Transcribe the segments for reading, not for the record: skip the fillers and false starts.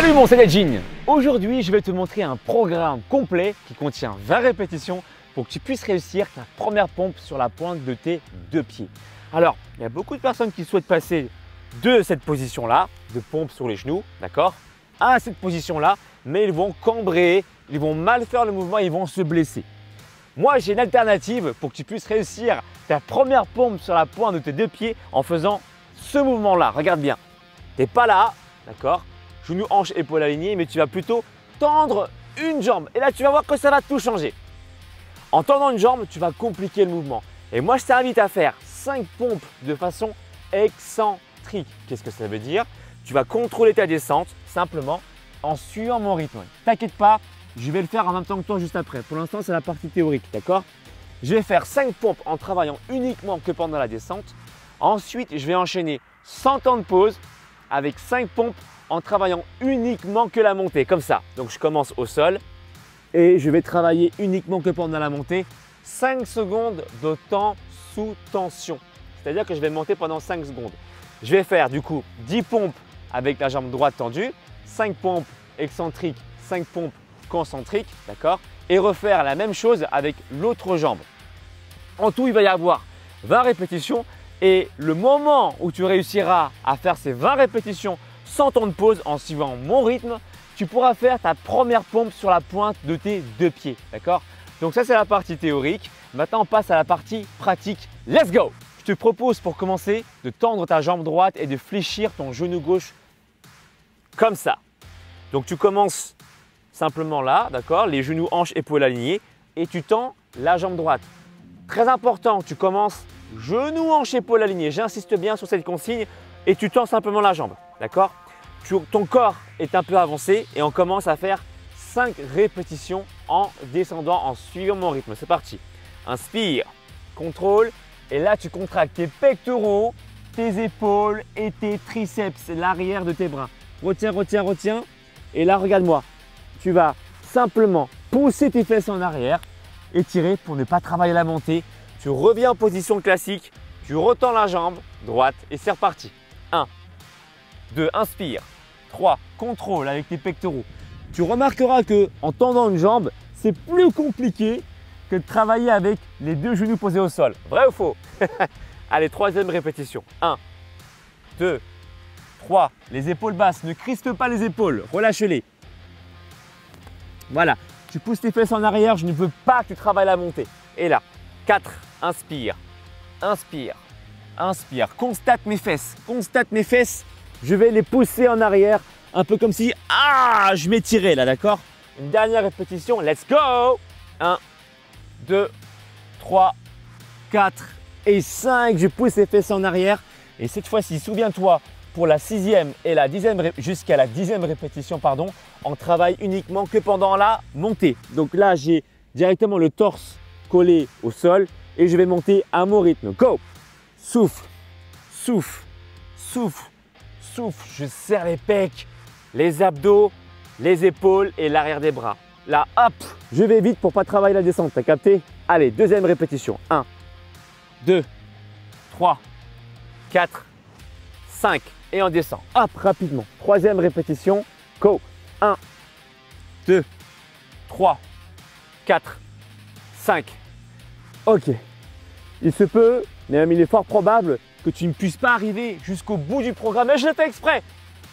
Salut mon Saiyajin! Aujourd'hui, je vais te montrer un programme complet qui contient 20 répétitions pour que tu puisses réussir ta première pompe sur la pointe de tes deux pieds. Alors, il y a beaucoup de personnes qui souhaitent passer de cette position-là, de pompe sur les genoux, d'accord, à cette position-là, mais ils vont cambrer, ils vont mal faire le mouvement, ils vont se blesser. Moi, j'ai une alternative pour que tu puisses réussir ta première pompe sur la pointe de tes deux pieds en faisant ce mouvement-là. Regarde bien, tu n'es pas là, d'accord? Genou, hanche, épaule alignée, mais tu vas plutôt tendre une jambe. Et là, tu vas voir que ça va tout changer. En tendant une jambe, tu vas compliquer le mouvement. Et moi, je t'invite à faire 5 pompes de façon excentrique. Qu'est-ce que ça veut dire? Tu vas contrôler ta descente simplement en suivant mon rythme. T'inquiète pas, je vais le faire en même temps que toi juste après. Pour l'instant, c'est la partie théorique, d'accord? Je vais faire 5 pompes en travaillant uniquement que pendant la descente. Ensuite, je vais enchaîner 100 temps de pause avec 5 pompes en travaillant uniquement que la montée, comme ça. Donc, je commence au sol et je vais travailler uniquement que pendant la montée 5 secondes de temps sous tension. C'est-à-dire que je vais monter pendant 5 secondes. Je vais faire du coup 10 pompes avec la jambe droite tendue, 5 pompes excentriques, 5 pompes concentriques, d'accord? Et refaire la même chose avec l'autre jambe. En tout, il va y avoir 20 répétitions et le moment où tu réussiras à faire ces 20 répétitions sans temps de pause en suivant mon rythme, tu pourras faire ta première pompe sur la pointe de tes deux pieds, d'accord? Donc ça, c'est la partie théorique. Maintenant, on passe à la partie pratique. Let's go! Je te propose pour commencer de tendre ta jambe droite et de fléchir ton genou gauche comme ça. Donc tu commences simplement là, d'accord? Les genoux, hanches, épaules alignées et tu tends la jambe droite. Très important, tu commences genou, hanches, épaules alignées. J'insiste bien sur cette consigne et tu tends simplement la jambe, d'accord? Ton corps est un peu avancé et on commence à faire 5 répétitions en descendant, en suivant mon rythme. C'est parti. Inspire, contrôle et là tu contractes tes pectoraux, tes épaules et tes triceps, l'arrière de tes bras. Retiens, retiens, retiens et là regarde-moi. Tu vas simplement pousser tes fesses en arrière, étirer pour ne pas travailler la montée. Tu reviens en position classique, tu retends la jambe droite et c'est reparti. 1, 2, inspire. 3, contrôle avec tes pectoraux. Tu remarqueras que en tendant une jambe, c'est plus compliqué que de travailler avec les deux genoux posés au sol. Vrai ou faux? Allez, troisième répétition. 1, 2, 3. Les épaules basses. Ne crispe pas les épaules. Relâche-les. Voilà. Tu pousses tes fesses en arrière. Je ne veux pas que tu travailles la montée. Et là, 4. Inspire. Inspire. Inspire. Constate mes fesses. Constate mes fesses. Je vais les pousser en arrière. Un peu comme si je m'étirais là, d'accord? Une dernière répétition. Let's go! 1, 2, 3, 4 et 5. Je pousse les fesses en arrière. Et cette fois-ci, souviens-toi, pour la 6e et la 10e, jusqu'à la 10e répétition, pardon, on travaille uniquement que pendant la montée. Donc là, j'ai directement le torse collé au sol et je vais monter à mon rythme. Go! Souffle, souffle, souffle, souffle. Je serre les pecs, les abdos, les épaules et l'arrière des bras. Là, hop, je vais vite pour pas travailler la descente. T'as capté? Allez, deuxième répétition. 1, 2, 3, 4, 5. Et on descend. Hop, rapidement. Troisième répétition. Go. 1, 2, 3, 4, 5. Ok. Il se peut, mais même il est fort probable que tu ne puisses pas arriver jusqu'au bout du programme. Mais je le fais exprès.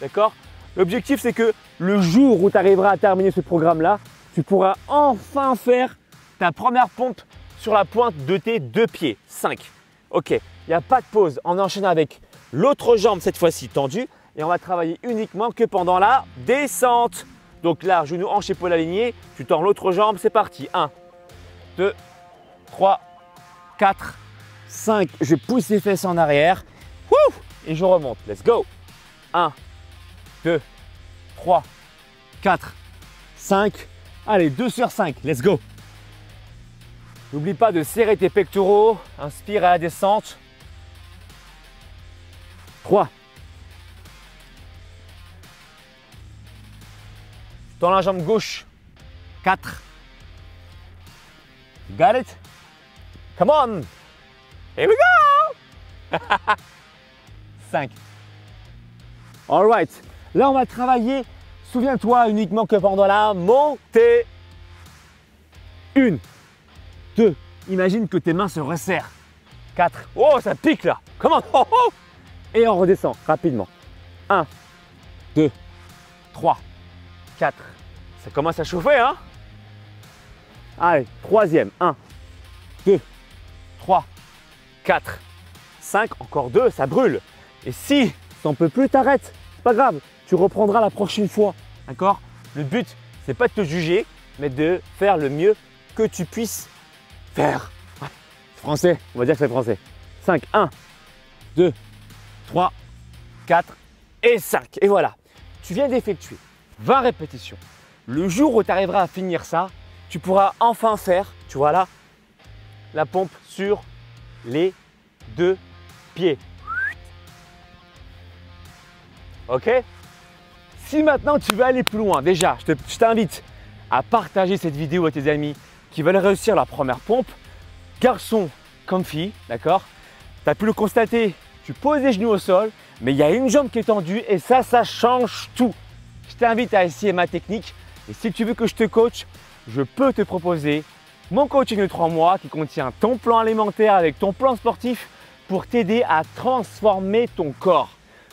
D'accord? L'objectif, c'est que le jour où tu arriveras à terminer ce programme-là, tu pourras enfin faire ta première pompe sur la pointe de tes deux pieds. 5. Ok. Il n'y a pas de pause. On enchaîne avec l'autre jambe cette fois-ci tendue et on va travailler uniquement que pendant la descente. Donc là, genou, hanche, épaule alignée, tu tends l'autre jambe, c'est parti. 1, 2, 3, 4, 5. Je pousse les fesses en arrière. Wouh! Et je remonte. Let's go. 1, 2, 3, 4, 5. Allez, 2 sur 5. Let's go. N'oublie pas de serrer tes pectoraux. Inspire à la descente. 3. Tends la jambe gauche. 4. Got it? Come on! Here we go! 5. All right. Là, on va travailler Souviens-toi uniquement que pendant la montée, 1, 2, imagine que tes mains se resserrent. 4, oh ça pique là, comment oh, oh. Et on redescend rapidement. 1, 2, 3, 4, ça commence à chauffer hein. Allez, troisième, 1, 2, 3, 4, 5, encore 2, ça brûle. Et si t'en peux plus, t'arrêtes, c'est pas grave, tu reprendras la prochaine fois, d'accord? Le but, c'est pas de te juger, mais de faire le mieux que tu puisses faire. Ouais, c'est français, on va dire que c'est français. 5, 1, 2, 3, 4 et 5. Et voilà, tu viens d'effectuer 20 répétitions. Le jour où tu arriveras à finir ça, tu pourras enfin faire, tu vois là, la pompe sur les 2 pieds. Ok? Si maintenant tu veux aller plus loin, déjà, je t'invite à partager cette vidéo à tes amis qui veulent réussir leur première pompe. Garçon comfy, d'accord? Tu as pu le constater, tu poses les genoux au sol, mais il y a une jambe qui est tendue et ça change tout. Je t'invite à essayer ma technique et si tu veux que je te coach, je peux te proposer mon coaching de 3 mois qui contient ton plan alimentaire avec ton plan sportif pour t'aider à transformer ton corps.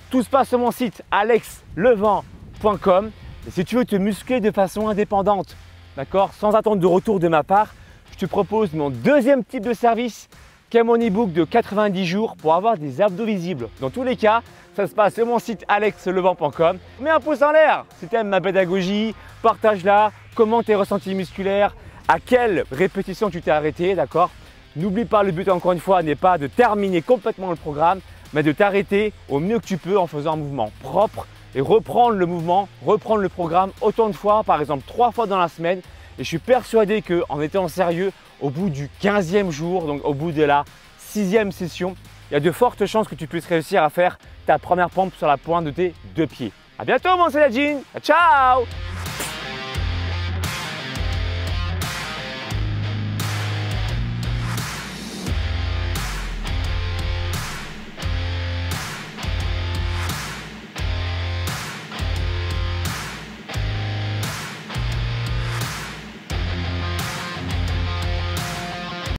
Tout se passe sur mon site alexlevent.com et si tu veux te muscler de façon indépendante, d'accord, sans attendre de retour de ma part, je te propose mon deuxième type de service qui est mon e-book de 90 jours pour avoir des abdos visibles. Dans tous les cas, ça se passe sur mon site alexlevent.com. Mets un pouce en l'air si tu aimes ma pédagogie, partage-la, comment tes ressentis musculaires, à quelle répétition tu t'es arrêté, d'accord? N'oublie pas, le but encore une fois n'est pas de terminer complètement le programme, mais de t'arrêter au mieux que tu peux en faisant un mouvement propre et reprendre le mouvement, reprendre le programme autant de fois, par exemple 3 fois dans la semaine. Et je suis persuadé qu'en étant sérieux, au bout du 15e jour, donc au bout de la 6e session, il y a de fortes chances que tu puisses réussir à faire ta première pompe sur la pointe de tes 2 pieds. À bientôt mon Saiyajin, ciao!